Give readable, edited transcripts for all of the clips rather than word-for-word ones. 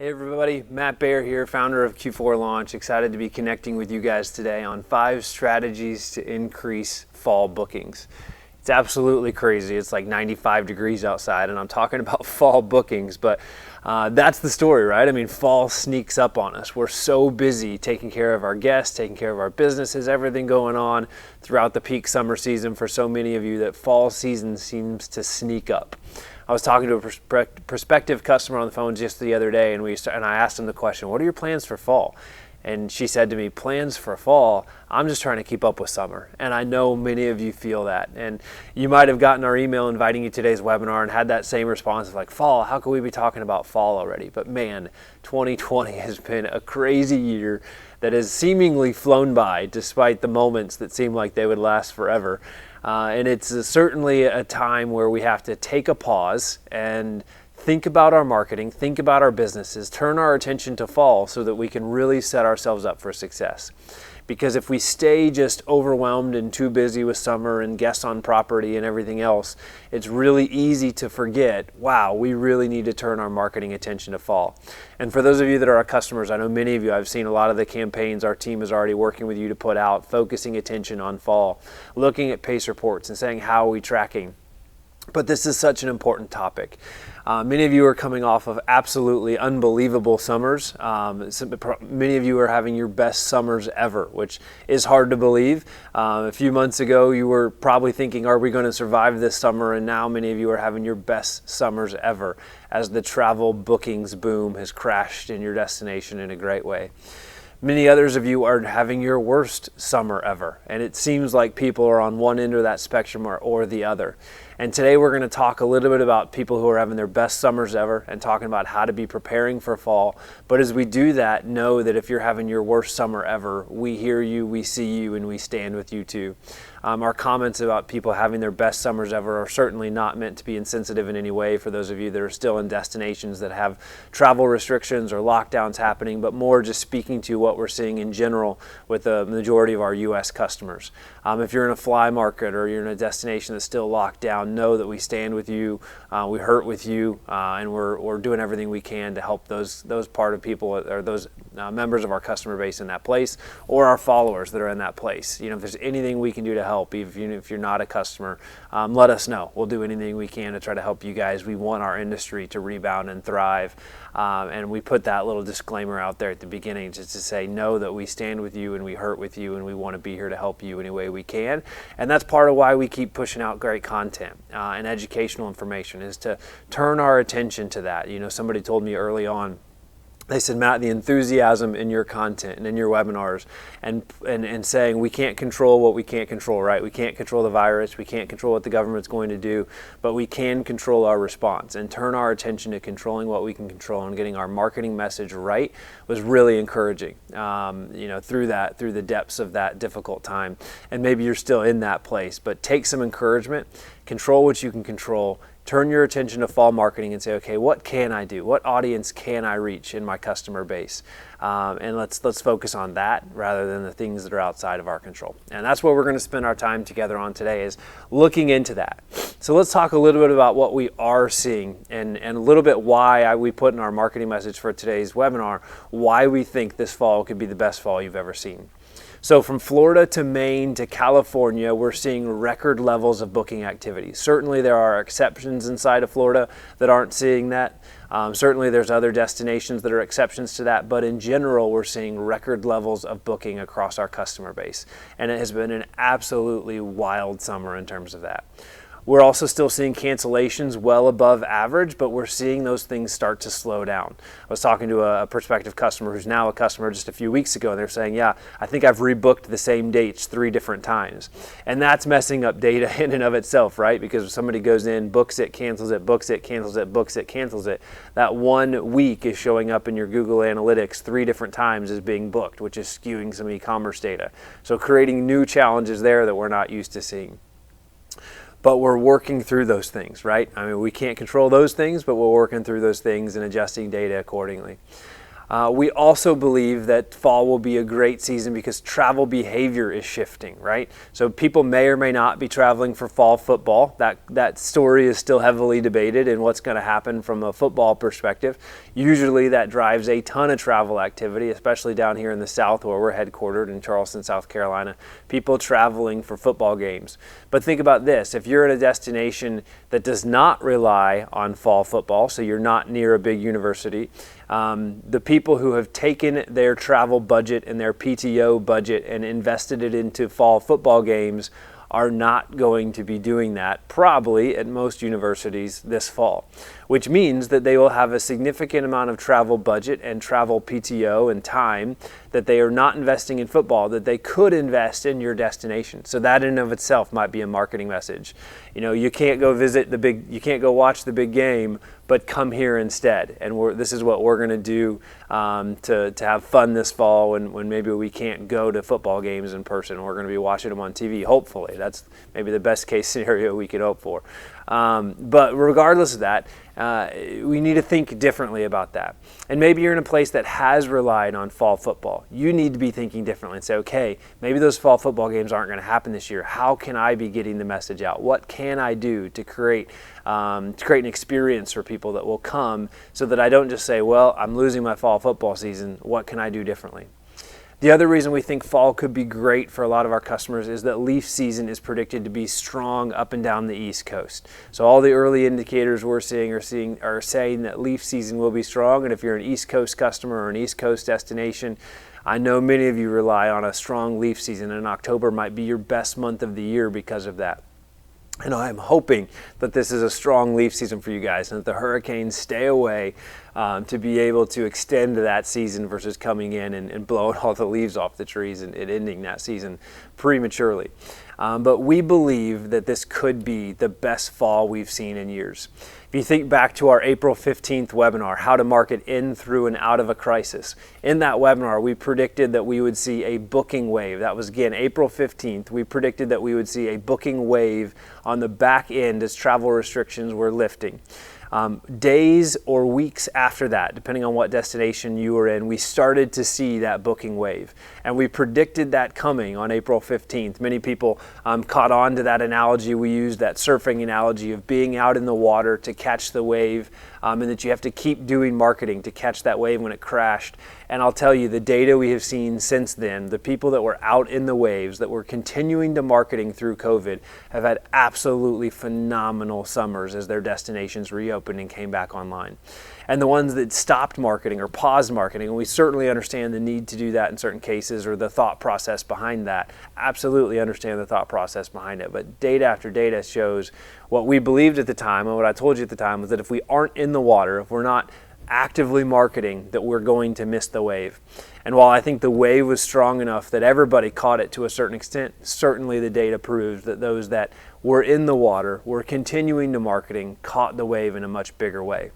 Hey everybody, Matt Baer here, founder of Q4Launch. Excited to be connecting with you guys today on 5 strategies to increase fall bookings. It's absolutely crazy. It's like 95 degrees outside and I'm talking about fall bookings, but that's the story, right? I mean, fall sneaks up on us. We're so busy taking care of our guests, taking care of our businesses, everything going on throughout the peak summer season for so many of you that fall season seems to sneak up. I was talking to a prospective customer on the phone just the other day, and I asked him the question, what are your plans for fall? And she said to me, plans for fall, I'm just trying to keep up with summer. And I know many of you feel that. And you might have gotten our email inviting you to today's webinar and had that same response of like, fall, how can we be talking about fall already? But man, 2020 has been a crazy year that has seemingly flown by despite the moments that seem like they would last forever. And it's certainly a time where we have to take a pause and think about our marketing, think about our businesses, turn our attention to fall so that we can really set ourselves up for success. Because if we stay just overwhelmed and too busy with summer and guests on property and everything else, it's really easy to forget, wow, we really need to turn our marketing attention to fall. And for those of you that are our customers, I know many of you, I've seen a lot of the campaigns our team is already working with you to put out, focusing attention on fall, looking at pace reports and saying, how are we tracking? But this is such an important topic. Many of you are coming off of absolutely unbelievable summers. Many of you are having your best summers ever, which is hard to believe. A few months ago, you were probably thinking, are we going to survive this summer? And now many of you are having your best summers ever as the travel bookings boom has crashed in your destination in a great way. Many others of you are having your worst summer ever, and it seems like people are on one end of that spectrum or the other. And today we're going to talk a little bit about people who are having their best summers ever and talking about how to be preparing for fall. But as we do that, know that if you're having your worst summer ever, we hear you, we see you, and we stand with you too. Our comments about people having their best summers ever are certainly not meant to be insensitive in any way for those of you that are still in destinations that have travel restrictions or lockdowns happening, but more just speaking to what we're seeing in general with the majority of our U.S. customers. If you're in a fly market or you're in a destination that's still locked down, know that we stand with you, we hurt with you, and we're doing everything we can to help those part of people or those members of our customer base in that place or our followers that are in that place. You know, if there's anything we can do to help, even if you're not a customer, let us know. We'll do anything we can to try to help you guys. We want our industry to rebound and thrive. And we put that little disclaimer out there at the beginning just to say, know that we stand with you and we hurt with you and we want to be here to help you any way we can. And that's part of why we keep pushing out great content and educational information, is to turn our attention to that. You know, somebody told me early on, they said, Matt, the enthusiasm in your content and in your webinars and saying we can't control what we can't control, right? We can't control the virus. We can't control what the government's going to do, but we can control our response and turn our attention to controlling what we can control and getting our marketing message right was really encouraging, through the depths of that difficult time. And maybe you're still in that place, but take some encouragement, control what you can control. Turn your attention to fall marketing and say, okay, what can I do? What audience can I reach in my customer base? And let's focus on that rather than the things that are outside of our control. And that's what we're going to spend our time together on today, is looking into that. So let's talk a little bit about what we are seeing and a little bit why we put in our marketing message for today's webinar, why we think this fall could be the best fall you've ever seen. So from Florida to Maine to California, we're seeing record levels of booking activity. Certainly there are exceptions inside of Florida that aren't seeing that. Certainly there's other destinations that are exceptions to that, but in general, we're seeing record levels of booking across our customer base. And it has been an absolutely wild summer in terms of that. We're also still seeing cancellations well above average, but we're seeing those things start to slow down. I was talking to a prospective customer who's now a customer just a few weeks ago, and they're saying, yeah, I think I've rebooked the same dates 3 different times. And that's messing up data in and of itself, right? Because if somebody goes in, books it, cancels it, books it, cancels it, books it, cancels it, that 1 week is showing up in your Google Analytics 3 different times as being booked, which is skewing some e-commerce data. So creating new challenges there that we're not used to seeing. But we're working through those things, right? I mean, we can't control those things, but we're working through those things and adjusting data accordingly. We also believe that fall will be a great season because travel behavior is shifting, right? So people may or may not be traveling for fall football. That story is still heavily debated in what's going to happen from a football perspective. Usually that drives a ton of travel activity, especially down here in the South where we're headquartered in Charleston, South Carolina. People traveling for football games. But think about this. If you're at a destination that does not rely on fall football, so you're not near a big university, the people who have taken their travel budget and their PTO budget and invested it into fall football games are not going to be doing that probably at most universities this fall, which means that they will have a significant amount of travel budget and travel PTO and time that they are not investing in football that they could invest in your destination. So that in and of itself might be a marketing message. You can't go you can't go watch the big game, but come here instead. And this is what we're going to do to have fun this fall when maybe we can't go to football games in person. We're going to be watching them on TV, hopefully. That's maybe the best case scenario we could hope for. But regardless of that, we need to think differently about that. And maybe you're in a place that has relied on fall football. You need to be thinking differently and say, okay, maybe those fall football games aren't going to happen this year. How can I be getting the message out? What can I do to create an experience for people that will come so that I don't just say, well, I'm losing my fall football season. What can I do differently? The other reason we think fall could be great for a lot of our customers is that leaf season is predicted to be strong up and down the East Coast. So all the early indicators we're seeing are saying that leaf season will be strong. And if you're an East Coast customer or an East Coast destination, I know many of you rely on a strong leaf season, and October might be your best month of the year because of that. And I'm hoping that this is a strong leaf season for you guys and that the hurricanes stay away to be able to extend that season versus coming in and blowing all the leaves off the trees and ending that season prematurely. But we believe that this could be the best fall we've seen in years. If you think back to our April 15th webinar, How to Market In, Through, and Out of a Crisis, in that webinar we predicted that we would see a booking wave. That was again April 15th. We predicted that we would see a booking wave on the back end as travel restrictions were lifting. Days or weeks after that, depending on what destination you were in, we started to see that booking wave. And we predicted that coming on April 15th. Many people caught on to that analogy we used, that surfing analogy of being out in the water to catch the wave, and that you have to keep doing marketing to catch that wave when it crashed. And I'll tell you, the data we have seen since then, the people that were out in the waves, that were continuing to marketing through COVID, have had absolutely phenomenal summers as their destinations reopened and came back online. And the ones that stopped marketing or paused marketing, and we certainly understand the need to do that in certain cases or the thought process behind that, absolutely understand the thought process behind it. But data after data shows what we believed at the time and what I told you at the time was that if we aren't in the water, if we're not actively marketing, that we're going to miss the wave. And while I think the wave was strong enough that everybody caught it to a certain extent, certainly the data proves that those that were in the water, were continuing to marketing, caught the wave in a much bigger way.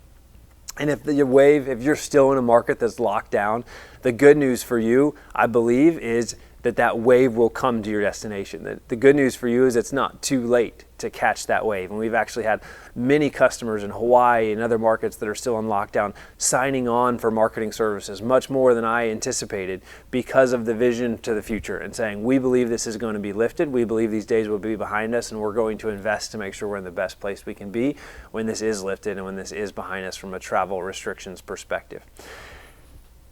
And if you're still in a market that's locked down, the good news for you, I believe, is that wave will come to your destination. The good news for you is it's not too late to catch that wave. And we've actually had many customers in Hawaii and other markets that are still in lockdown signing on for marketing services, much more than I anticipated because of the vision to the future and saying, we believe this is going to be lifted. We believe these days will be behind us, and we're going to invest to make sure we're in the best place we can be when this is lifted and when this is behind us from a travel restrictions perspective.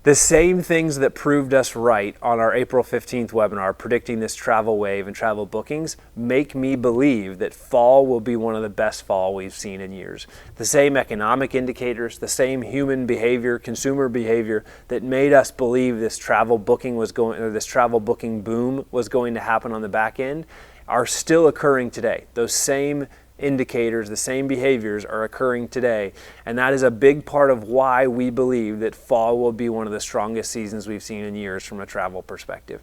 The same things that proved us right on our April 15th webinar, predicting this travel wave and travel bookings, make me believe that fall will be one of the best fall we've seen in years. The same economic indicators, the same human behavior, consumer behavior that made us believe this travel booking boom was going to happen on the back end are still occurring today. Those same indicators, the same behaviors are occurring today, and that is a big part of why we believe that fall will be one of the strongest seasons we've seen in years from a travel perspective.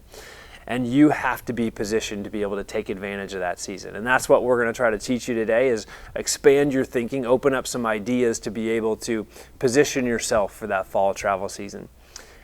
And you have to be positioned to be able to take advantage of that season. And that's what we're going to try to teach you today, is expand your thinking, open up some ideas to be able to position yourself for that fall travel season.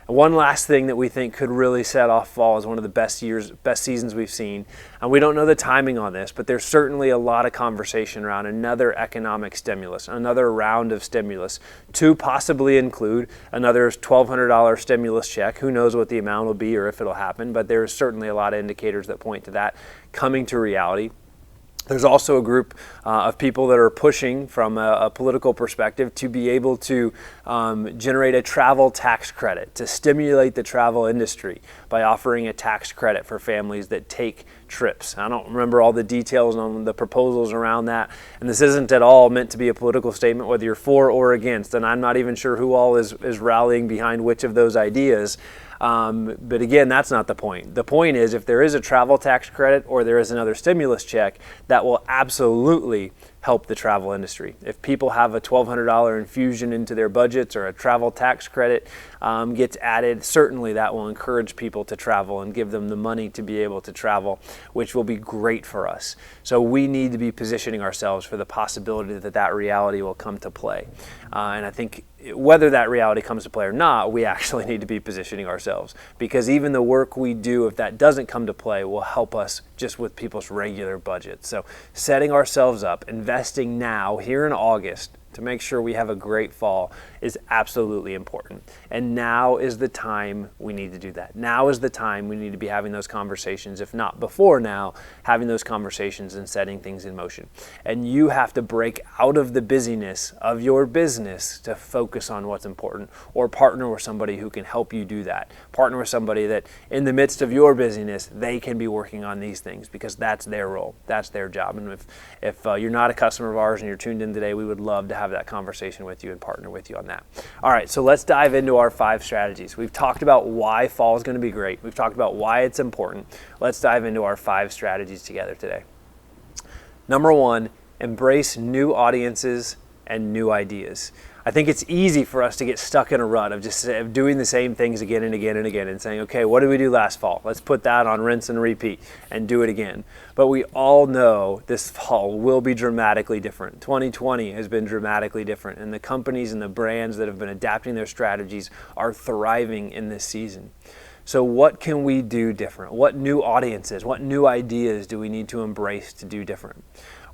One last thing that we think could really set off fall as one of the best seasons we've seen, and we don't know the timing on this, but there's certainly a lot of conversation around another economic stimulus, another round of stimulus, to possibly include another $1,200 stimulus check. Who knows what the amount will be or if it'll happen, but there's certainly a lot of indicators that point to that coming to reality. There's also a group of people that are pushing from a political perspective to be able to generate a travel tax credit to stimulate the travel industry by offering a tax credit for families that take trips. I don't remember all the details on the proposals around that, and this isn't at all meant to be a political statement whether you're for or against, and I'm not even sure who all is rallying behind which of those ideas. But again, that's not the point. The point is, if there is a travel tax credit or there is another stimulus check, that will absolutely help the travel industry. If people have a $1,200 infusion into their budgets or a travel tax credit gets added, certainly that will encourage people to travel and give them the money to be able to travel, which will be great for us. So we need to be positioning ourselves for the possibility that that reality will come to play. And I think whether that reality comes to play or not, we actually need to be positioning ourselves, because even the work we do, if that doesn't come to play, will help us just with people's regular budgets. So setting ourselves up, investing now here in August to make sure we have a great fall is absolutely important. And now is the time we need to do that. Now is the time we need to be having those conversations, if not before now, having those conversations and setting things in motion. And you have to break out of the busyness of your business to focus on what's important, or partner with somebody who can help you do that. Partner with somebody that in the midst of your busyness, they can be working on these things, because that's their role, that's their job. And if you're not a customer of ours and you're tuned in today, we would love to have that conversation with you and partner with you on that. All right, so let's dive into our 5 strategies. We've talked about why fall is going to be great. We've talked about why it's important. Let's dive into our 5 strategies together today. Number 1, embrace new audiences and new ideas. I think it's easy for us to get stuck in a rut of just doing the same things again and again and again and saying, okay, what did we do last fall? Let's put that on rinse and repeat and do it again. But we all know this fall will be dramatically different. 2020 has been dramatically different, and the companies and the brands that have been adapting their strategies are thriving in this season. So what can we do different? What new audiences, what new ideas do we need to embrace to do different?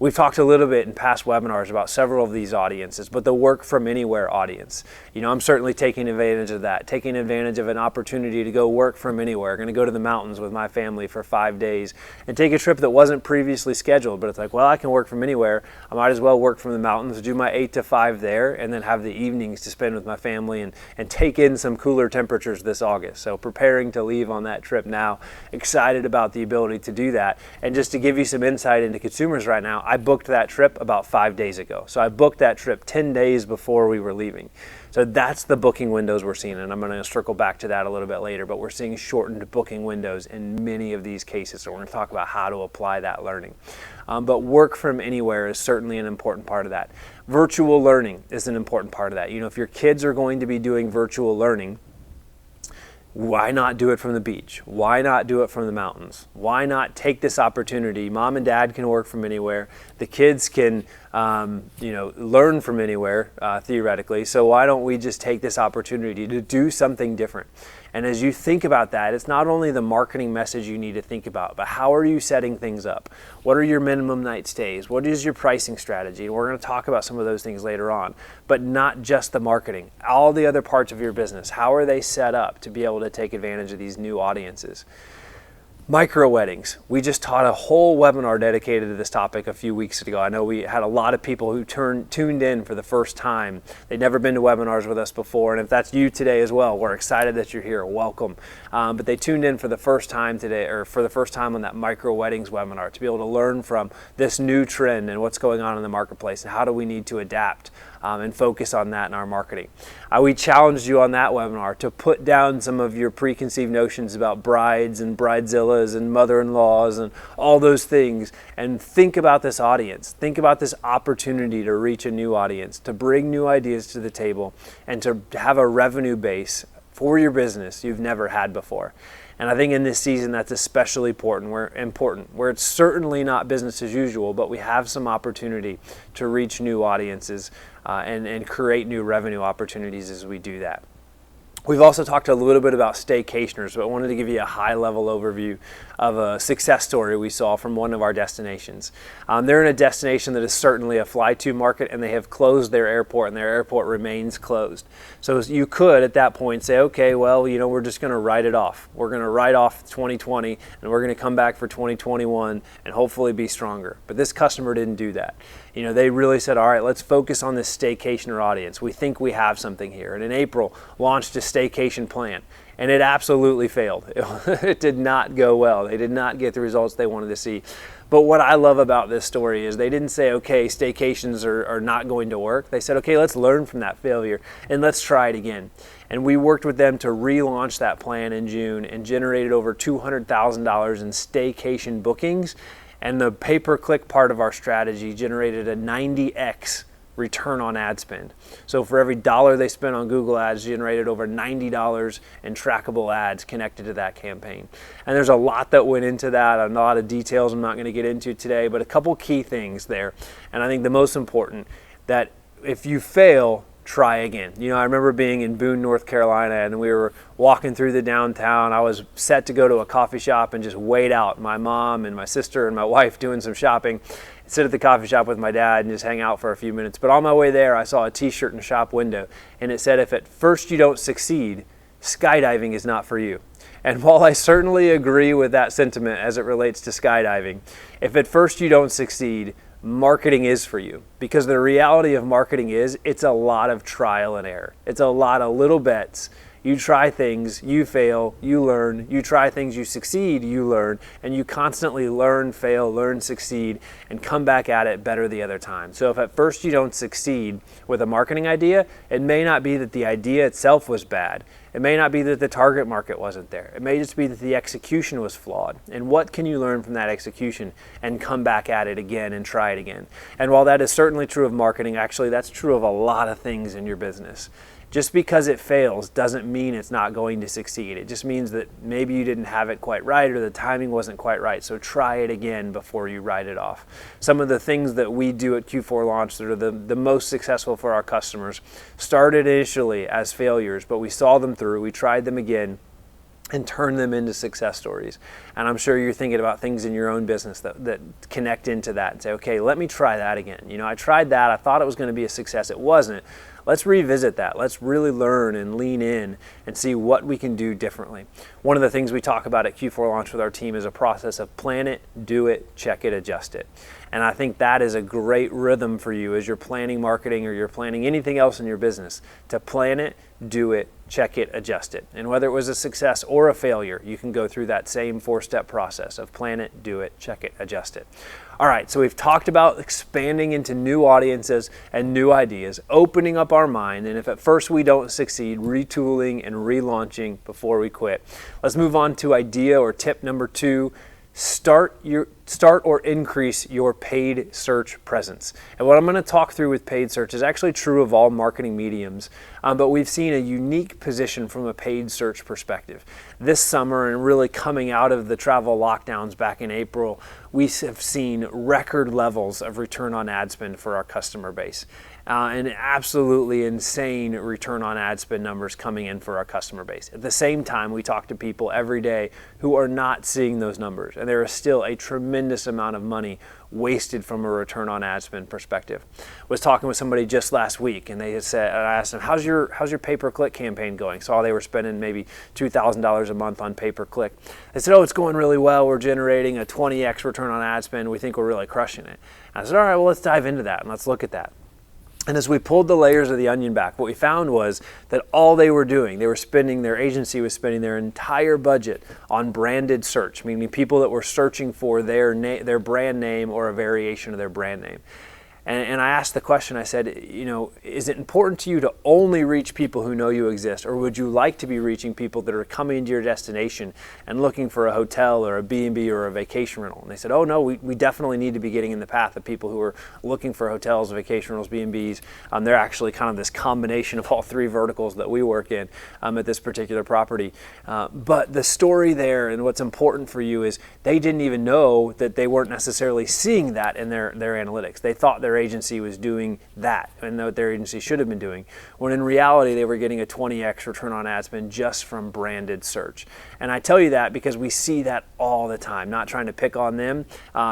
We've talked a little bit in past webinars about several of these audiences, but the work from anywhere audience. I'm certainly taking advantage of that, taking advantage of an opportunity to go work from anywhere. Going to go to the mountains with my family for 5 days and take a trip that wasn't previously scheduled, but it's like, well, I can work from anywhere. I might as well work from the mountains, do my 8 to 5 there, and then have the evenings to spend with my family and take in some cooler temperatures this August. So preparing to leave on that trip now, excited about the ability to do that. And just to give you some insight into consumers right now, I booked that trip about 5 days ago. So I booked that trip 10 days before we were leaving. So that's the booking windows we're seeing, and I'm going to circle back to that a little bit later, but we're seeing shortened booking windows in many of these cases. So we're going to talk about how to apply that learning. But work from anywhere is certainly an important part of that. Virtual learning is an important part of that. If your kids are going to be doing virtual learning, why not do it from the beach? Why not do it from the mountains? Why not take this opportunity? Mom and dad can work from anywhere. The kids can, learn from anywhere, theoretically. So why don't we just take this opportunity to do something different? And as you think about that, it's not only the marketing message you need to think about, but how are you setting things up? What are your minimum night stays? What is your pricing strategy? And we're going to talk about some of those things later on, but not just the marketing. All the other parts of your business, how are they set up to be able to take advantage of these new audiences? Micro weddings. We just taught a whole webinar dedicated to this topic a few weeks ago. I know we had a lot of people who tuned in for the first time. They'd never been to webinars with us before, and if that's you today as well, we're excited that you're here. Welcome. But they tuned in for the first time today, or for the first time on that micro weddings webinar, to be able to learn from this new trend and what's going on in the marketplace and how do we need to adapt and focus on that in our marketing. We challenged you on that webinar to put down some of your preconceived notions about brides and bridezillas and mother-in-laws and all those things, and think about this audience. Think about this opportunity to reach a new audience, to bring new ideas to the table, and to have a revenue base for your business you've never had before. And I think in this season that's especially important, where it's certainly not business as usual, but we have some opportunity to reach new audiences and create new revenue opportunities as we do that. We've also talked a little bit about staycationers, but I wanted to give you a high-level overview of a success story we saw from one of our destinations. They're in a destination that is certainly a fly-to market, and they have closed their airport, and their airport remains closed. So you could, at that point, say, okay, well, we're just going to write it off. We're going to write off 2020, and we're going to come back for 2021 and hopefully be stronger. But this customer didn't do that. They really said, all right, let's focus on this staycationer audience. We think we have something here. And in April, launched a staycation plan. And it absolutely failed. It did not go well. They did not get the results they wanted to see. But what I love about this story is they didn't say, okay, staycations are not going to work. They said, okay, let's learn from that failure and let's try it again. And we worked with them to relaunch that plan in June and generated over $200,000 in staycation bookings. And the pay-per-click part of our strategy generated a 90x return on ad spend. So for every dollar they spent on Google Ads, generated over $90 in trackable ads connected to that campaign. And there's a lot that went into that, a lot of details I'm not going to get into today, but a couple key things there. And I think the most important, that if you fail, try again. I remember being in Boone, North Carolina, and we were walking through the downtown. I was set to go to a coffee shop and just wait out. My mom and my sister and my wife doing some shopping. Sit at the coffee shop with my dad and just hang out for a few minutes. But on my way there, I saw a t-shirt in the shop window, and it said, if at first you don't succeed, skydiving is not for you. And while I certainly agree with that sentiment as it relates to skydiving, if at first you don't succeed, marketing is for you. Because the reality of marketing is it's a lot of trial and error. It's a lot of little bets. You try things, you fail, you learn. You try things, you succeed, you learn. And you constantly learn, fail, learn, succeed, and come back at it better the other time. So if at first you don't succeed with a marketing idea, it may not be that the idea itself was bad. It may not be that the target market wasn't there. It may just be that the execution was flawed. And what can you learn from that execution and come back at it again and try it again? And while that is certainly true of marketing, actually that's true of a lot of things in your business. Just because it fails doesn't mean it's not going to succeed. It just means that maybe you didn't have it quite right or the timing wasn't quite right. So try it again before you write it off. Some of the things that we do at Q4Launch that are the most successful for our customers started initially as failures, but we saw them through, we tried them again, and turn them into success stories. And I'm sure you're thinking about things in your own business that connect into that and say, okay, let me try that again. I tried that, I thought it was going to be a success, it wasn't. Let's revisit that. Let's really learn and lean in and see what we can do differently. One of the things we talk about at Q4Launch with our team is a process of plan it, do it, check it, adjust it. And I think that is a great rhythm for you as you're planning marketing or you're planning anything else in your business, to plan it, do it, check it, adjust it. And whether it was a success or a failure, you can go through that same 4-step process of plan it, do it, check it, adjust it. All right, so we've talked about expanding into new audiences and new ideas, opening up our mind, and if at first we don't succeed, retooling and relaunching before we quit. Let's move on to idea or tip number 2. Start or increase your paid search presence. And what I'm going to talk through with paid search is actually true of all marketing mediums, but we've seen a unique position from a paid search perspective. This summer, and really coming out of the travel lockdowns back in April, we have seen record levels of return on ad spend for our customer base. And absolutely insane return on ad spend numbers coming in for our customer base. At the same time, we talk to people every day who are not seeing those numbers, and there is still a tremendous amount of money wasted from a return on ad spend perspective. I was talking with somebody just last week, and they said, and I asked them, how's your pay-per-click campaign going? Saw they were spending maybe $2,000 a month on pay-per-click. They said, oh, it's going really well. We're generating a 20x return on ad spend. We think we're really crushing it. And I said, all right, well, let's dive into that and let's look at that. And as we pulled the layers of the onion back, what we found was that all they were doing, their agency was spending their entire budget on branded search, meaning people that were searching for their brand name or a variation of their brand name. And I asked the question, I said, is it important to you to only reach people who know you exist, or would you like to be reaching people that are coming to your destination and looking for a hotel or a B&B or a vacation rental? And they said, oh no, we definitely need to be getting in the path of people who are looking for hotels, vacation rentals, B&Bs. They're actually kind of this combination of all 3 verticals that we work in at this particular property. But the story there and what's important for you is they didn't even know that they weren't necessarily seeing that in their analytics. They thought their agency was doing that and what their agency should have been doing, when in reality they were getting a 20x return on ad spend just from branded search. And I tell you that because we see that all the time, not trying to pick on them.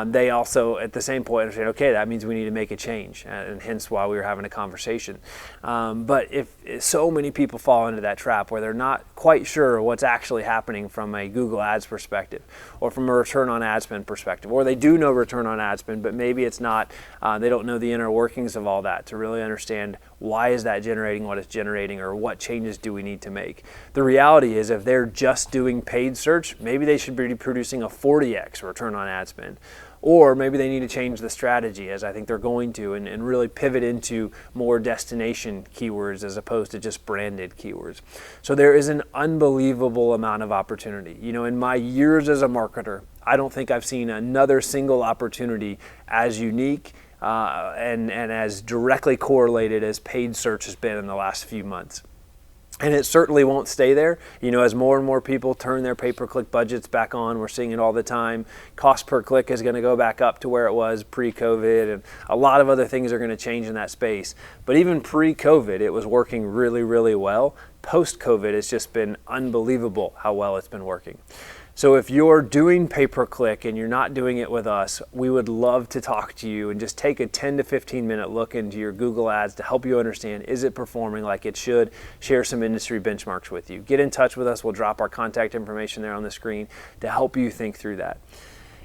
They also at the same point say, okay, that means we need to make a change, and hence why we were having a conversation. But if so many people fall into that trap where they're not quite sure what's actually happening from a Google Ads perspective or from a return on ad spend perspective, or they do know return on ad spend, but maybe it's not, they don't know the inner workings of all that to really understand why is that generating what it's generating, or what changes do we need to make. The reality is if they're just doing paid search, maybe they should be producing a 40x return on ad spend. Or maybe they need to change the strategy, as I think they're going to, and really pivot into more destination keywords as opposed to just branded keywords. So there is an unbelievable amount of opportunity. You know, in my years as a marketer, I don't think I've seen another single opportunity as unique and as directly correlated as paid search has been in the last few months. And it certainly won't stay there. You know, as more and more people turn their pay-per-click budgets back on, we're seeing it all the time. Cost per click is going to go back up to where it was pre-COVID, and a lot of other things are going to change in that space. But even pre-COVID, it was working really, really well. Post-COVID, it's just been unbelievable how well it's been working. So if you're doing pay-per-click and you're not doing it with us, we would love to talk to you and just take a 10 to 15 minute look into your Google Ads to help you understand, is it performing like it should? Share some industry benchmarks with you. Get in touch with us. We'll drop our contact information there on the screen to help you think through that.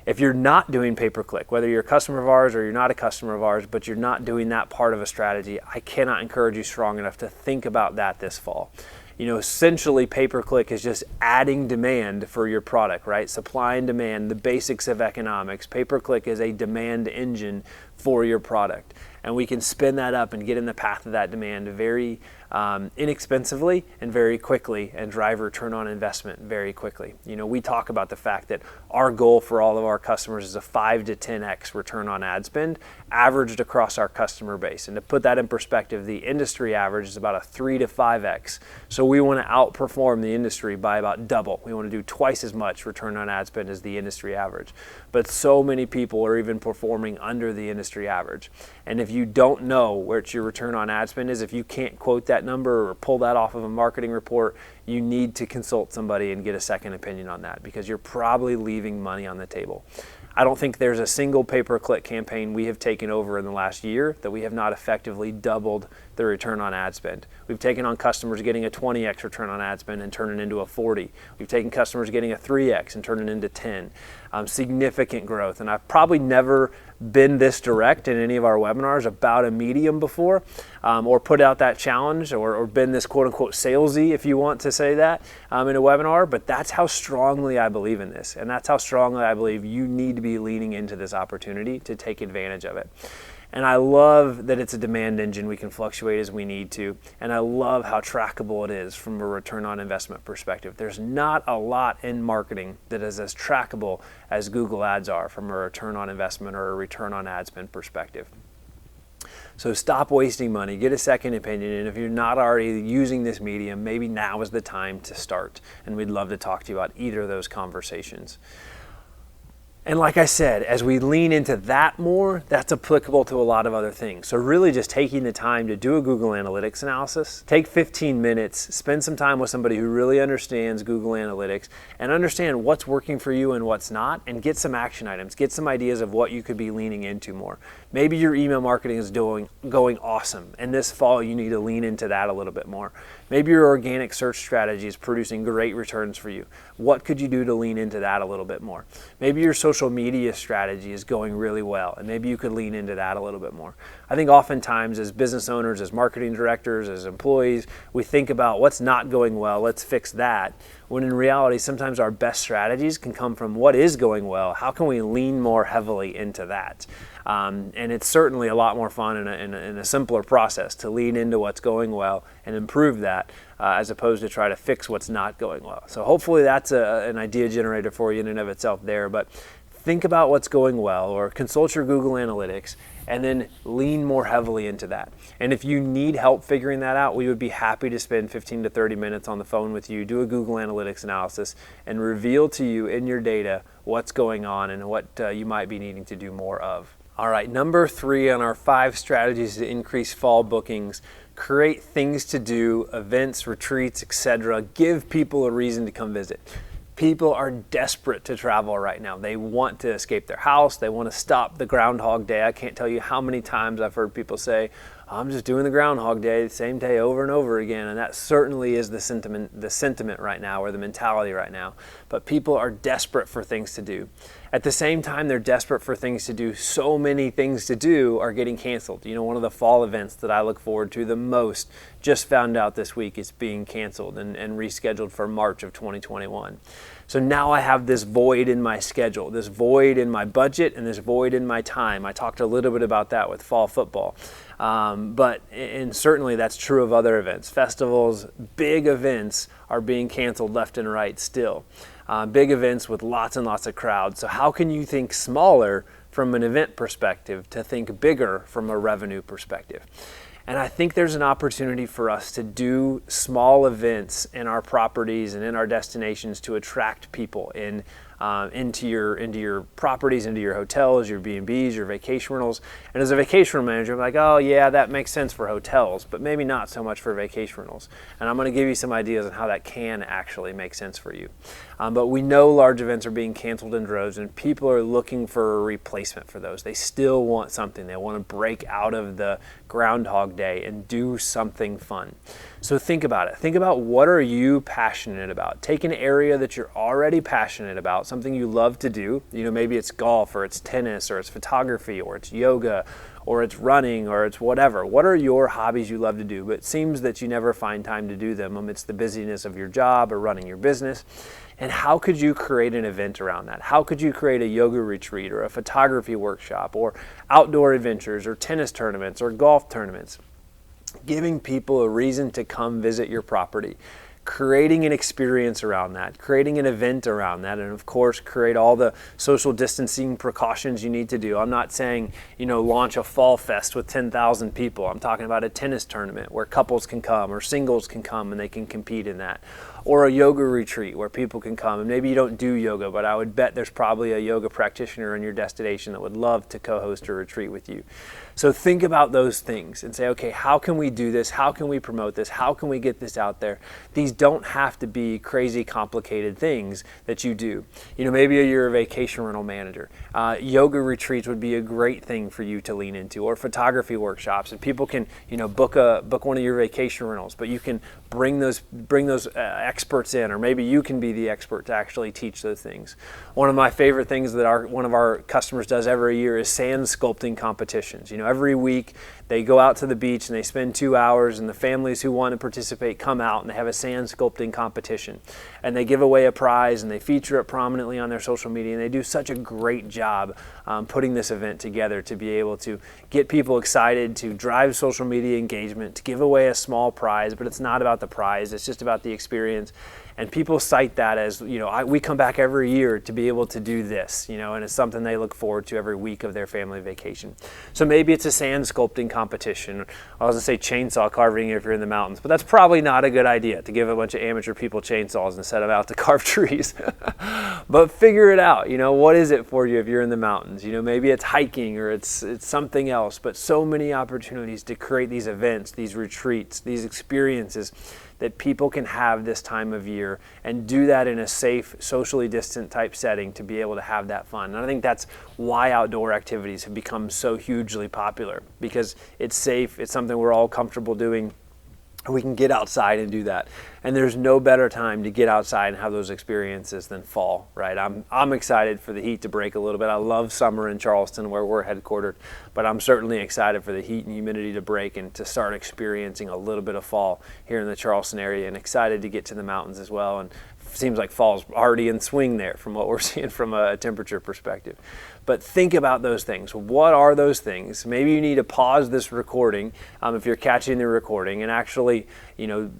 If you're not doing pay-per-click, whether you're a customer of ours or you're not a customer of ours, but you're not doing that part of a strategy, I cannot encourage you strong enough to think about that this fall. You know, essentially pay-per-click is just adding demand for your product, right? Supply and demand, the basics of economics. Pay-per-click is a demand engine for your product. And we can spin that up and get in the path of that demand very inexpensively and very quickly, and drive return on investment very quickly. You know, we talk about the fact that our goal for all of our customers is a 5 to 10x return on ad spend averaged across our customer base. And to put that in perspective, the industry average is about a 3 to 5x. So we want to outperform the industry by about double. We want to do twice as much return on ad spend as the industry average. But so many people are even performing under the industry average. And if you don't know where your return on ad spend is, if you can't quote that number or pull that off of a marketing report, you need to consult somebody and get a second opinion on that, because you're probably leaving money on the table. I don't think there's a single pay-per-click campaign we have taken over in the last year that we have not effectively doubled the return on ad spend. We've taken on customers getting a 20x return on ad spend and turn it into a 40. We've taken customers getting a 3x and turn it into 10. Significant growth. And I've probably never been this direct in any of our webinars about a medium before, or put out that challenge, or been this quote-unquote salesy, if you want to say that, in a webinar. But that's how strongly I believe in this, and that's how strongly I believe you need to be leaning into this opportunity to take advantage of it. And I love that it's a demand engine. We can fluctuate as we need to. And I love how trackable it is from a return on investment perspective. There's not a lot in marketing that is as trackable as Google Ads are from a return on investment or a return on ad spend perspective. So stop wasting money, get a second opinion, and if you're not already using this medium, maybe now is the time to start. And we'd love to talk to you about either of those conversations. And like I said, as we lean into that more, that's applicable to a lot of other things. So really just taking the time to do a Google Analytics analysis, take 15 minutes, spend some time with somebody who really understands Google Analytics and understand what's working for you and what's not, and get some action items, get some ideas of what you could be leaning into more. Maybe your email marketing is going awesome, and this fall you need to lean into that a little bit more. Maybe your organic search strategy is producing great returns for you. What could you do to lean into that a little bit more? Maybe your social media strategy is going really well, and maybe you could lean into that a little bit more. I think oftentimes as business owners, as marketing directors, as employees, we think about what's not going well, let's fix that. When in reality, sometimes our best strategies can come from what is going well. How can we lean more heavily into that? And it's certainly a lot more fun and a simpler process to lean into what's going well and improve that, as opposed to try to fix what's not going well. So hopefully that's an idea generator for you in and of itself there. But think about what's going well, or consult your Google Analytics, and then lean more heavily into that. And if you need help figuring that out, we would be happy to spend 15 to 30 minutes on the phone with you, do a Google Analytics analysis, and reveal to you in your data what's going on and what you might be needing to do more of. All right, number 3 on our 5 strategies to increase fall bookings: create things to do, events, retreats, etc. Give people a reason to come visit. People are desperate to travel right now. They want to escape their house. They want to stop the Groundhog Day. I can't tell you how many times I've heard people say, I'm just doing the Groundhog Day, the same day over and over again. And that certainly is the sentiment right now, or the mentality right now. But people are desperate for things to do. At the same time, they're desperate for things to do. So many things to do are getting canceled. You know, one of the fall events that I look forward to the most, just found out this week, is being canceled and rescheduled for March of 2021. So now I have this void in my schedule, this void in my budget, and this void in my time. I talked a little bit about that with fall football. And certainly that's true of other events. Festivals, big events are being canceled left and right still. Big events with lots and lots of crowds. So how can you think smaller from an event perspective to think bigger from a revenue perspective? And I think there's an opportunity for us to do small events in our properties and in our destinations to attract people into your properties, into your hotels, your B&Bs, your vacation rentals. And as a vacation rental manager, I'm like, oh yeah, that makes sense for hotels, but maybe not so much for vacation rentals. And I'm going to give you some ideas on how that can actually make sense for you. But we know large events are being canceled in droves, and people are looking for a replacement for those. They still want something. They want to break out of the Groundhog Day and do something fun. So think about it. Think about, what are you passionate about? Take an area that you're already passionate about, something you love to do. You know, maybe it's golf, or it's tennis, or it's photography, or it's yoga, or it's running, or it's whatever. What are your hobbies you love to do, but it seems that you never find time to do them amidst the busyness of your job or running your business? And how could you create an event around that? How could you create a yoga retreat, or a photography workshop, or outdoor adventures, or tennis tournaments, or golf tournaments? Giving people a reason to come visit your property, creating an experience around that, creating an event around that, and of course create all the social distancing precautions you need to do. I'm not saying, launch a fall fest with 10,000 people. I'm talking about a tennis tournament where couples can come, or singles can come, and they can compete in that. Or a yoga retreat where people can come. And maybe you don't do yoga, but I would bet there's probably a yoga practitioner in your destination that would love to co-host a retreat with you. So think about those things and say, okay, how can we do this? How can we promote this? How can we get this out there? These don't have to be crazy complicated things that you do. Maybe you're a vacation rental manager. Yoga retreats would be a great thing for you to lean into, or photography workshops. And people can, book one of your vacation rentals, but you can bring those experts in, or maybe you can be the expert to actually teach those things. One of my favorite things that one of our customers does every year is sand sculpting competitions. Every week they go out to the beach and they spend 2 hours, and the families who want to participate come out and they have a sand sculpting competition, and they give away a prize and they feature it prominently on their social media, and they do such a great job putting this event together to be able to get people excited, to drive social media engagement, to give away a small prize. But it's not about the prize, it's just about the experience. And people cite that as, we come back every year to be able to do this, and it's something they look forward to every week of their family vacation. So maybe it's a sand sculpting competition. I was going to say chainsaw carving if you're in the mountains, but that's probably not a good idea, to give a bunch of amateur people chainsaws and set them out to carve trees. But figure it out. What is it for you if you're in the mountains? Maybe it's hiking, or it's something else, but so many opportunities to create these events, these retreats, these experiences that people can have this time of year, and do that in a safe, socially distant type setting to be able to have that fun. And I think that's why outdoor activities have become so hugely popular, because it's safe, it's something we're all comfortable doing. We can get outside and do that. And there's no better time to get outside and have those experiences than fall, right? I'm excited for the heat to break a little bit. I love summer in Charleston, where we're headquartered, but I'm certainly excited for the heat and humidity to break and to start experiencing a little bit of fall here in the Charleston area, and excited to get to the mountains as well. And seems like fall's already in swing there from what we're seeing from a temperature perspective. But think about those things. What are those things? Maybe you need to pause this recording if you're catching the recording, and actually,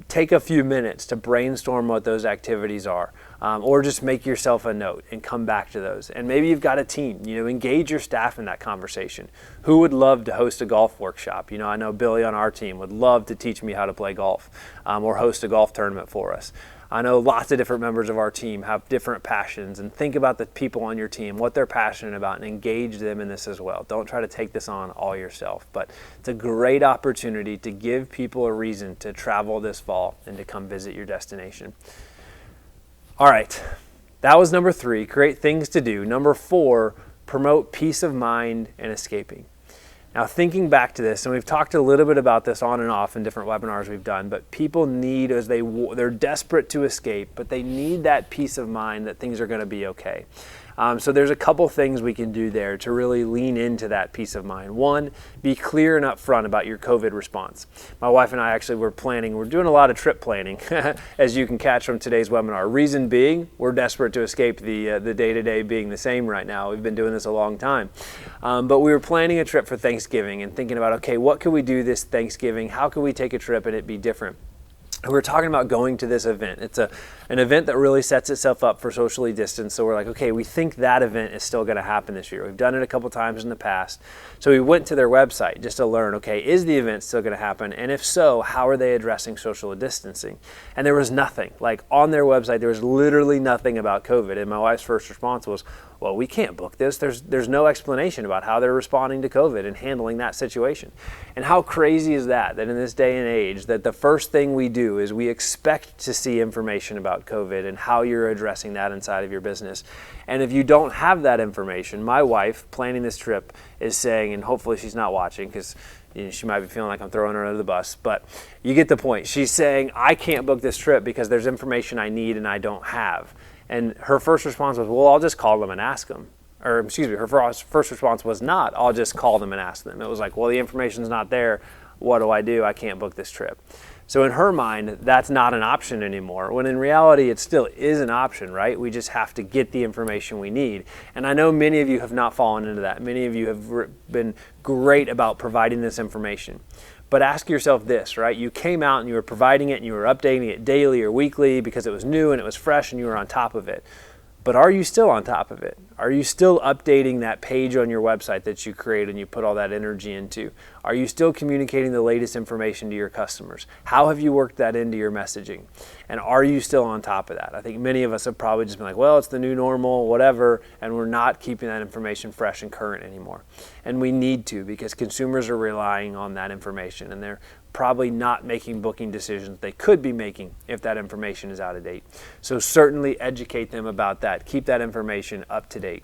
take a few minutes to brainstorm what those activities are, or just make yourself a note and come back to those. And maybe you've got a team. Engage your staff in that conversation. Who would love to host a golf workshop? I know Billy on our team would love to teach me how to play golf, or host a golf tournament for us. I know lots of different members of our team have different passions, and think about the people on your team, what they're passionate about, and engage them in this as well. Don't try to take this on all yourself, but it's a great opportunity to give people a reason to travel this fall and to come visit your destination. All right, that was number 3, create things to do. Number 4, promote peace of mind and escaping. Now, thinking back to this, and we've talked a little bit about this on and off in different webinars we've done, but people need, they're desperate to escape, but they need that peace of mind that things are going to be okay. So there's a couple things we can do there to really lean into that peace of mind. One, be clear and upfront about your COVID response. My wife and I actually we're doing a lot of trip planning, as you can catch from today's webinar. Reason being, we're desperate to escape the day-to-day being the same right now. We've been doing this a long time. But we were planning a trip for Thanksgiving and thinking about, okay, what could we do this Thanksgiving? How could we take a trip and it be different? And we're talking about going to this event. It's an event that really sets itself up for socially distanced. So we're like, okay, we think that event is still going to happen this year. We've done it a couple times in the past. So we went to their website just to learn, okay, is the event still going to happen? And if so, how are they addressing social distancing? And there was nothing. Like on their website, there was literally nothing about COVID. And my wife's first response was, well, we can't book this. There's no explanation about how they're responding to COVID and handling that situation. And how crazy is that in this day and age, that the first thing we do is we expect to see information about COVID and how you're addressing that inside of your business. And if you don't have that information, my wife planning this trip is saying, and hopefully she's not watching because she might be feeling like I'm throwing her under the bus, but you get the point. She's saying, I can't book this trip because there's information I need and I don't have. And her first response was, well, I'll just call them and ask them. Or excuse me, her first response was not, I'll just call them and ask them. It was like, well, the information's not there. What do? I can't book this trip. So in her mind, that's not an option anymore, when in reality, it still is an option, right? We just have to get the information we need. And I know many of you have not fallen into that. Many of you have been great about providing this information. But ask yourself this, right? You came out and you were providing it and you were updating it daily or weekly because it was new and it was fresh and you were on top of it. But are you still on top of it? Are you still updating that page on your website that you create and you put all that energy into? Are you still communicating the latest information to your customers? How have you worked that into your messaging? And are you still on top of that? I think many of us have probably just been like, well, it's the new normal, whatever, and we're not keeping that information fresh and current anymore. And we need to, because consumers are relying on that information and they're probably not making booking decisions they could be making if that information is out of date. So certainly educate them about that. Keep that information up to date.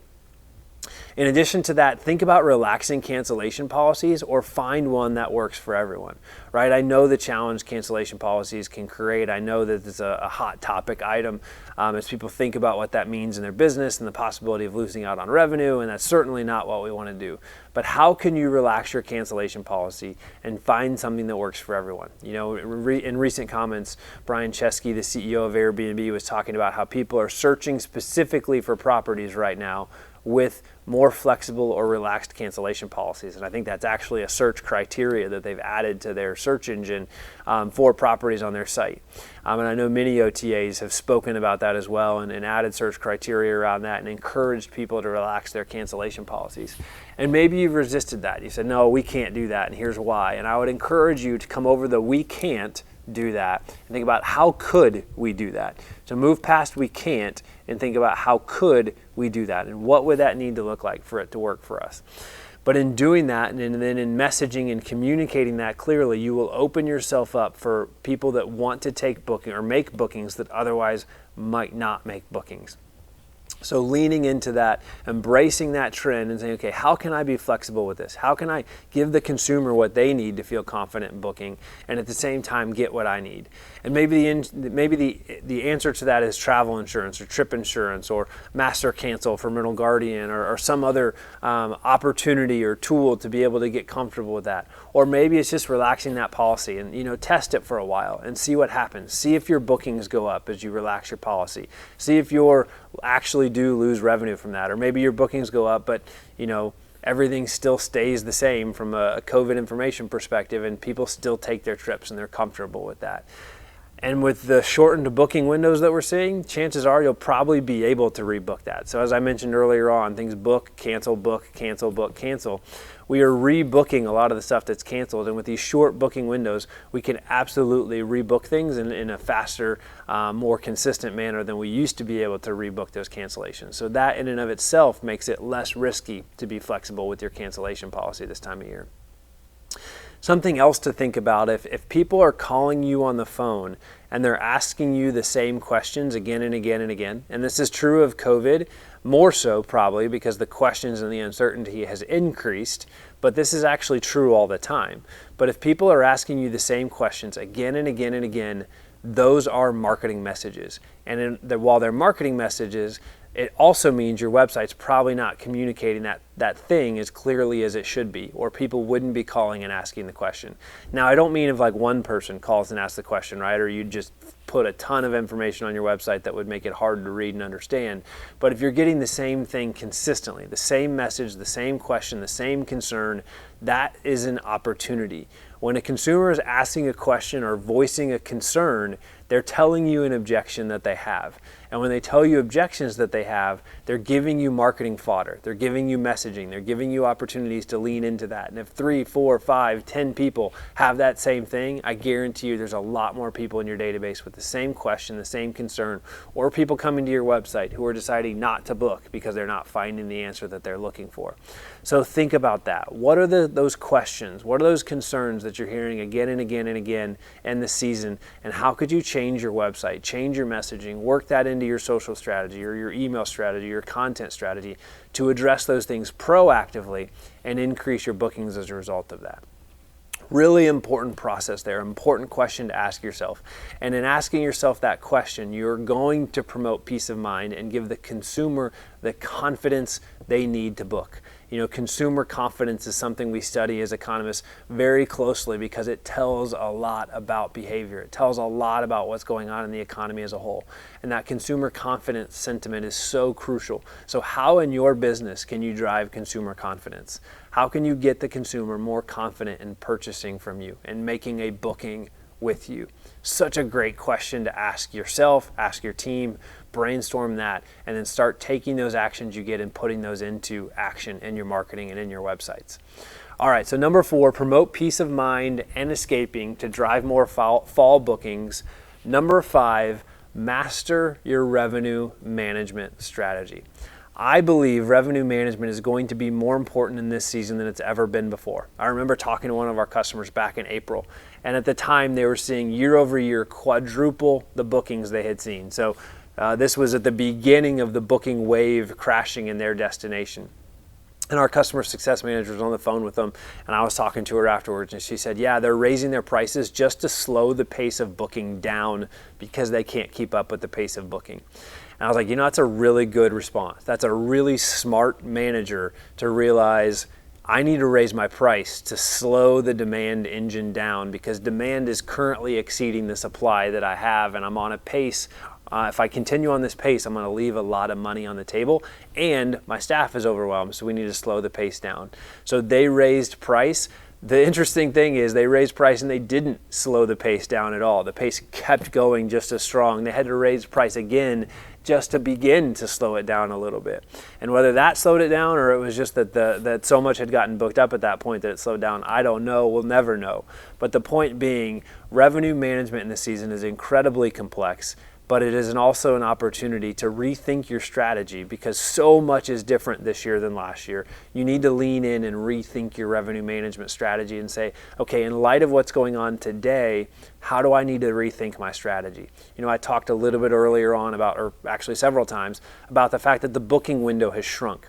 In addition to that, think about relaxing cancellation policies or find one that works for everyone, right? I know the challenge cancellation policies can create. I know that it's a hot topic item as people think about what that means in their business and the possibility of losing out on revenue, and that's certainly not what we want to do. But how can you relax your cancellation policy and find something that works for everyone? You know, in recent comments, Brian Chesky, the CEO of Airbnb, was talking about how people are searching specifically for properties right now with more flexible or relaxed cancellation policies. And I think that's actually a search criteria that they've added to their search engine for properties on their site. And I know many OTAs have spoken about that as well and added search criteria around that and encouraged people to relax their cancellation policies. And maybe you've resisted that. You said, no, we can't do that, and here's why. And I would encourage you to come over the we can't do that and think about how could we do that. So move past we can't and think about how could we do that and what would that need to look like for it to work for us. But in doing that and then in messaging and communicating that clearly, you will open yourself up for people that want to take booking or make bookings that otherwise might not make bookings. So leaning into that, embracing that trend and saying, okay, how can I be flexible with this? How can I give the consumer what they need to feel confident in booking and at the same time get what I need? And maybe the answer to that is travel insurance or trip insurance or master cancel for Middle Guardian or some other opportunity or tool to be able to get comfortable with that. Or maybe it's just relaxing that policy and test it for a while and see what happens. See if your bookings go up as you relax your policy. See if you're actually do lose revenue from that, or maybe your bookings go up, but everything still stays the same from a COVID information perspective and people still take their trips and they're comfortable with that. And with the shortened booking windows that we're seeing, chances are you'll probably be able to rebook that. So as I mentioned earlier on, things book, cancel, book, cancel, book, cancel. We are rebooking a lot of the stuff that's canceled. And with these short booking windows, we can absolutely rebook things in a faster, more consistent manner than we used to be able to rebook those cancellations. So that in and of itself makes it less risky to be flexible with your cancellation policy this time of year. Something else to think about, if people are calling you on the phone and they're asking you the same questions again and again and again, and this is true of COVID, more so probably because the questions and the uncertainty has increased, but this is actually true all the time. But if people are asking you the same questions again and again and again, those are marketing messages. And while they're marketing messages, it also means your website's probably not communicating that thing as clearly as it should be, or people wouldn't be calling and asking the question. Now, I don't mean if like one person calls and asks the question, right? Or you just put a ton of information on your website that would make it hard to read and understand. But if you're getting the same thing consistently, the same message, the same question, the same concern, that is an opportunity. When a consumer is asking a question or voicing a concern, they're telling you an objection that they have. And when they tell you objections that they have, they're giving you marketing fodder. They're giving you messaging. They're giving you opportunities to lean into that. And if 3, 4, 5, 10 people have that same thing, I guarantee you there's a lot more people in your database with the same question, the same concern, or people coming to your website who are deciding not to book because they're not finding the answer that they're looking for. So think about that. What are those questions? What are those concerns that you're hearing again and again and again in the season? And how could you change your website, change your messaging, work that into your social strategy or your email strategy, your content strategy to address those things proactively and increase your bookings as a result of that? Really important process there, important question to ask yourself. And in asking yourself that question, you're going to promote peace of mind and give the consumer the confidence they need to book. You know, consumer confidence is something we study as economists very closely because it tells a lot about behavior. It tells a lot about what's going on in the economy as a whole. And that consumer confidence sentiment is so crucial. So how in your business can you drive consumer confidence? How can you get the consumer more confident in purchasing from you and making a booking with you? Such a great question to ask yourself, ask your team, brainstorm that, and then start taking those actions you get and putting those into action in your marketing and in your websites. All right, so number 4, promote peace of mind and escaping to drive more fall bookings. Number 5, master your revenue management strategy. I believe revenue management is going to be more important in this season than it's ever been before. I remember talking to one of our customers back in April, and at the time they were seeing year over year quadruple the bookings they had seen. So this was at the beginning of the booking wave crashing in their destination. And our customer success manager was on the phone with them, and I was talking to her afterwards, and she said, yeah, they're raising their prices just to slow the pace of booking down because they can't keep up with the pace of booking. And I was like, you know, that's a really good response. That's a really smart manager to realize I need to raise my price to slow the demand engine down because demand is currently exceeding the supply that I have, and I'm on a pace. If I continue on this pace, I'm going to leave a lot of money on the table, and my staff is overwhelmed, so we need to slow the pace down. So they raised price. The interesting thing is they raised price and they didn't slow the pace down at all. The pace kept going just as strong. They had to raise price again just to begin to slow it down a little bit. And whether that slowed it down or it was just that so much had gotten booked up at that point that it slowed down, I don't know. We'll never know. But the point being, revenue management in this season is incredibly complex, but it is also an opportunity to rethink your strategy because so much is different this year than last year. You need to lean in and rethink your revenue management strategy and say, okay, in light of what's going on today, how do I need to rethink my strategy? You know, I talked a little bit earlier on about, or actually several times, about the fact that the booking window has shrunk.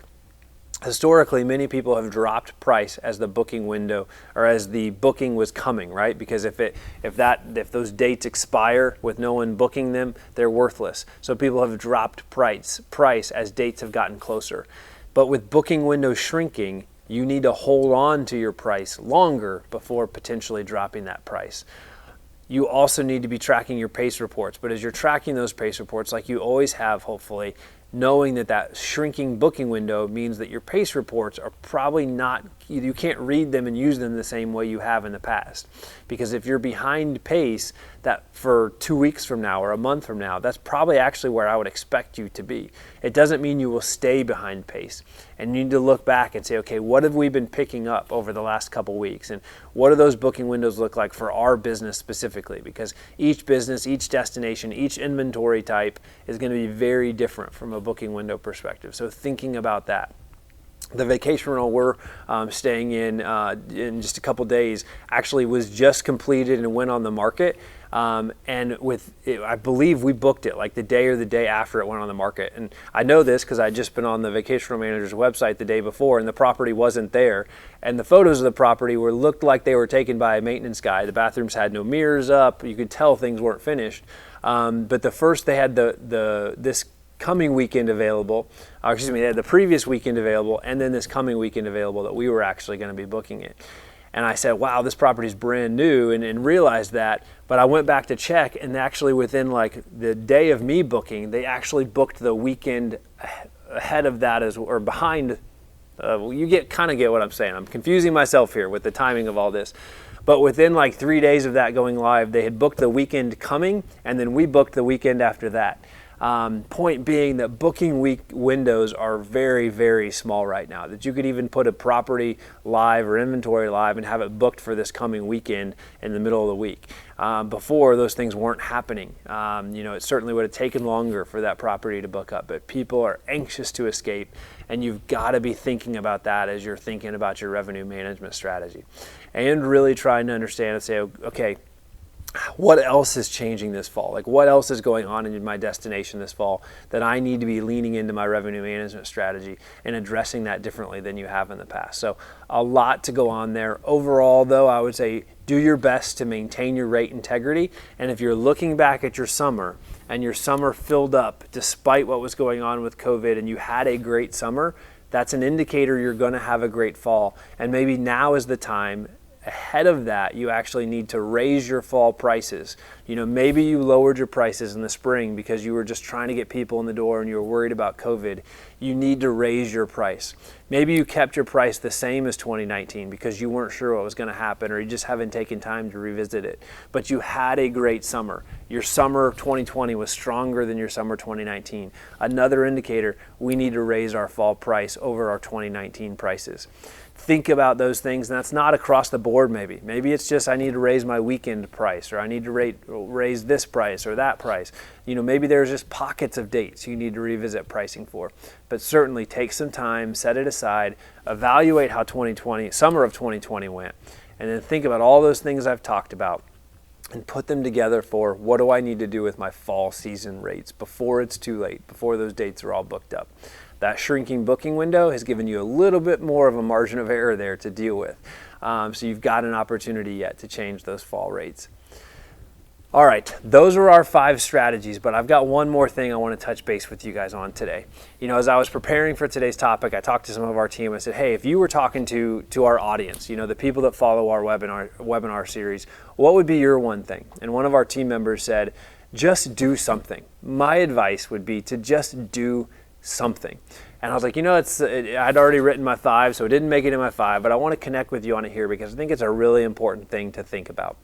Historically, many people have dropped price as the booking window or as the booking was coming, right? Because if those dates expire with no one booking them, they're worthless. So people have dropped price as dates have gotten closer. But with booking windows shrinking, you need to hold on to your price longer before potentially dropping that price. You also need to be tracking your pace reports, but as you're tracking those pace reports, like you always have, hopefully, knowing that that shrinking booking window means that your pace reports are probably not, you can't read them and use them the same way you have in the past. Because if you're behind pace, that for 2 weeks from now or a month from now, that's probably actually where I would expect you to be. It doesn't mean you will stay behind pace. And you need to look back and say, okay, what have we been picking up over the last couple weeks? And what do those booking windows look like for our business specifically? Because each business, each destination, each inventory type is going to be very different from a booking window perspective. So thinking about that. The vacation rental we're staying in just a couple days actually was just completed and went on the market. And with it, I believe we booked it like the day or the day after it went on the market. And I know this because I'd just been on the vacation rental manager's website the day before, and the property wasn't there. And the photos of the property looked like they were taken by a maintenance guy. The bathrooms had no mirrors up. You could tell things weren't finished. But the first they had this coming weekend available, they had the previous weekend available, and then this coming weekend available that we were actually going to be booking it. And I said, wow, this property's brand new, and realized that. But I went back to check, and actually within like the day of me booking, they actually booked the weekend ahead of that or behind. You kind of get what I'm saying. I'm confusing myself here with the timing of all this. But within like 3 days of that going live, they had booked the weekend coming, and then we booked the weekend after that. Point being that booking week windows are very, very small right now, that you could even put a property live or inventory live and have it booked for this coming weekend in the middle of the week. Before, those things weren't happening. It certainly would have taken longer for that property to book up, but people are anxious to escape, and you've got to be thinking about that as you're thinking about your revenue management strategy. And really trying to understand and say, okay, what else is changing this fall? Like, what else is going on in my destination this fall that I need to be leaning into my revenue management strategy and addressing that differently than you have in the past? So a lot to go on there. Overall, though, I would say do your best to maintain your rate integrity. And if you're looking back at your summer and your summer filled up despite what was going on with COVID and you had a great summer, that's an indicator you're going to have a great fall. And maybe now is the time. Ahead of that, you actually need to raise your fall prices. Maybe you lowered your prices in the spring because you were just trying to get people in the door and you were worried about COVID. You need to raise your price. Maybe you kept your price the same as 2019 because you weren't sure what was going to happen, or you just haven't taken time to revisit it. But you had a great summer. Your summer 2020 was stronger than your summer 2019. Another indicator, we need to raise our fall price over our 2019 prices. Think about those things, and that's not across the board maybe. Maybe it's just I need to raise my weekend price, or I need to raise this price or that price. Maybe there's just pockets of dates you need to revisit pricing for. But certainly take some time, set it aside, evaluate how summer of 2020 went, and then think about all those things I've talked about and put them together for what do I need to do with my fall season rates before it's too late, before those dates are all booked up. That shrinking booking window has given you a little bit more of a margin of error there to deal with. So you've got an opportunity yet to change those fall rates. All right, those are our 5 strategies, but I've got one more thing I want to touch base with you guys on today. As I was preparing for today's topic, I talked to some of our team. I said, hey, if you were talking to our audience, the people that follow our webinar series, what would be your one thing? And one of our team members said, just do something. My advice would be to just do something. And I was like, I'd already written my 5, so it didn't make it in my 5, but I want to connect with you on it here because I think it's a really important thing to think about.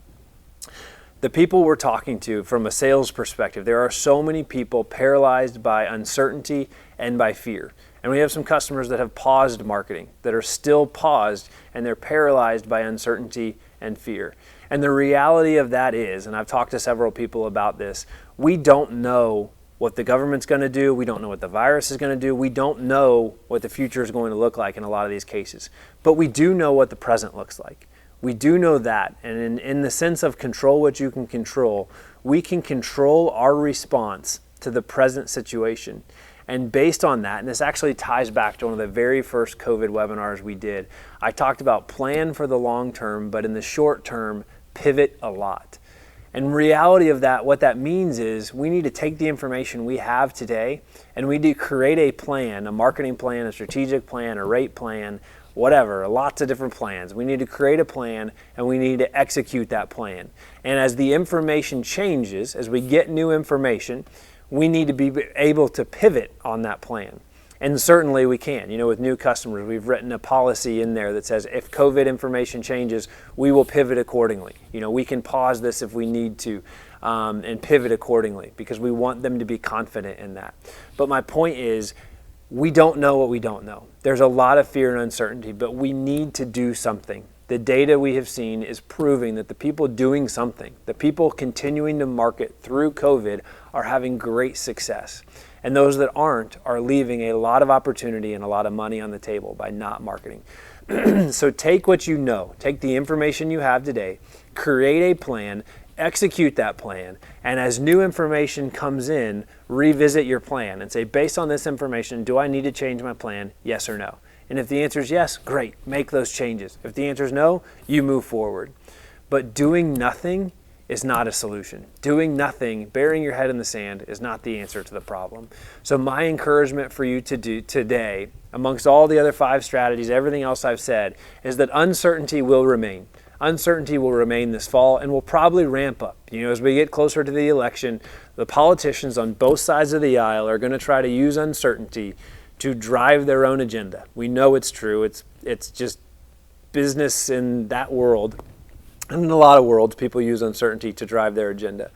The people we're talking to from a sales perspective, there are so many people paralyzed by uncertainty and by fear. And we have some customers that have paused marketing, that are still paused, and they're paralyzed by uncertainty and fear. And the reality of that is, and I've talked to several people about this, we don't know what the government's going to do. We don't know what the virus is going to do. We don't know what the future is going to look like in a lot of these cases. But we do know what the present looks like. We do know that. And in the sense of control what you can control, we can control our response to the present situation. And based on that, and this actually ties back to one of the very first COVID webinars we did, I talked about plan for the long term, but in the short term, pivot a lot. And reality of that, what that means is we need to take the information we have today and we need to create a plan, a marketing plan, a strategic plan, a rate plan, whatever, lots of different plans. We need to create a plan and we need to execute that plan. And as the information changes, as we get new information, we need to be able to pivot on that plan. And certainly we can. With new customers, we've written a policy in there that says if COVID information changes, we will pivot accordingly. We can pause this if we need to and pivot accordingly because we want them to be confident in that. But my point is, we don't know what we don't know. There's a lot of fear and uncertainty, but we need to do something. The data we have seen is proving that the people doing something, the people continuing to market through COVID, are having great success. And those that aren't are leaving a lot of opportunity and a lot of money on the table by not marketing. So take what you know, take the information you have today, create a plan, execute that plan, and as new information comes in, revisit your plan and say, based on this information, do I need to change my plan, yes or no? And if the answer is yes, great, make those changes. If the answer is no, you move forward. But doing nothing is not a solution. Doing nothing, burying your head in the sand, is not the answer to the problem. So my encouragement for you to do today, amongst all the other 5 strategies, everything else I've said, is that uncertainty will remain. Uncertainty will remain this fall and will probably ramp up. As we get closer to the election, the politicians on both sides of the aisle are going to try to use uncertainty to drive their own agenda. We know it's true. It's just business in that world. And in a lot of worlds, people use uncertainty to drive their agenda.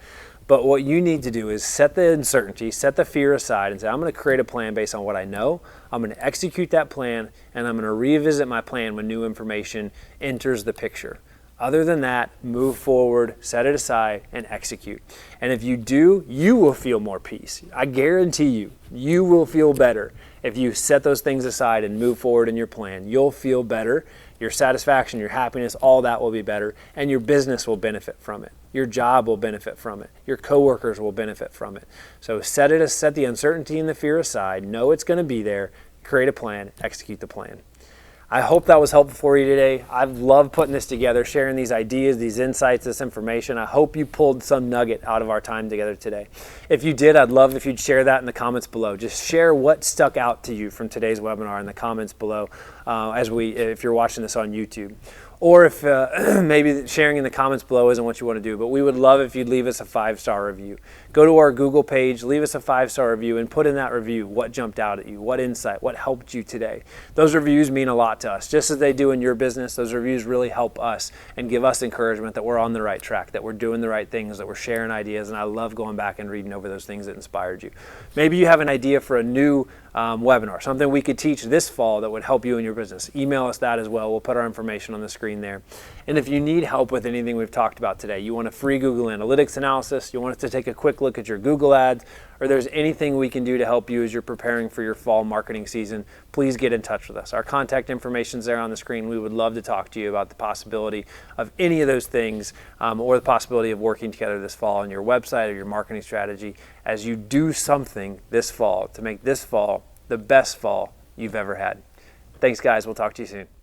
But what you need to do is set the uncertainty, set the fear aside and say, I'm going to create a plan based on what I know. I'm going to execute that plan, and I'm going to revisit my plan when new information enters the picture. Other than that, move forward, set it aside, and execute. And if you do, you will feel more peace. I guarantee you will feel better if you set those things aside and move forward in your plan. You'll feel better. Your satisfaction, your happiness, all that will be better, and your business will benefit from it. Your job will benefit from it. Your coworkers will benefit from it. So set the uncertainty and the fear aside. Know it's going to be there. Create a plan. Execute the plan. I hope that was helpful for you today. I've loved putting this together, sharing these ideas, these insights, this information. I hope you pulled some nugget out of our time together today. If you did, I'd love if you'd share that in the comments below. Just share what stuck out to you from today's webinar in the comments below if you're watching this on YouTube. Or if maybe sharing in the comments below isn't what you want to do, but we would love if you'd leave us a 5-star review. Go to our Google page, leave us a 5-star review, and put in that review what jumped out at you, what insight, what helped you today. Those reviews mean a lot to us. Just as they do in your business, those reviews really help us and give us encouragement that we're on the right track, that we're doing the right things, that we're sharing ideas, and I love going back and reading over those things that inspired you. Maybe you have an idea for a new webinar, something we could teach this fall that would help you in your business. Email us that as well. We'll put our information on the screen there. And if you need help with anything we've talked about today, you want a free Google Analytics analysis, you want us to take a quick look at your Google ads, or there's anything we can do to help you as you're preparing for your fall marketing season, please get in touch with us. Our contact information is there on the screen. We would love to talk to you about the possibility of any of those things or the possibility of working together this fall on your website or your marketing strategy as you do something this fall to make this fall the best fall you've ever had. Thanks, guys. We'll talk to you soon.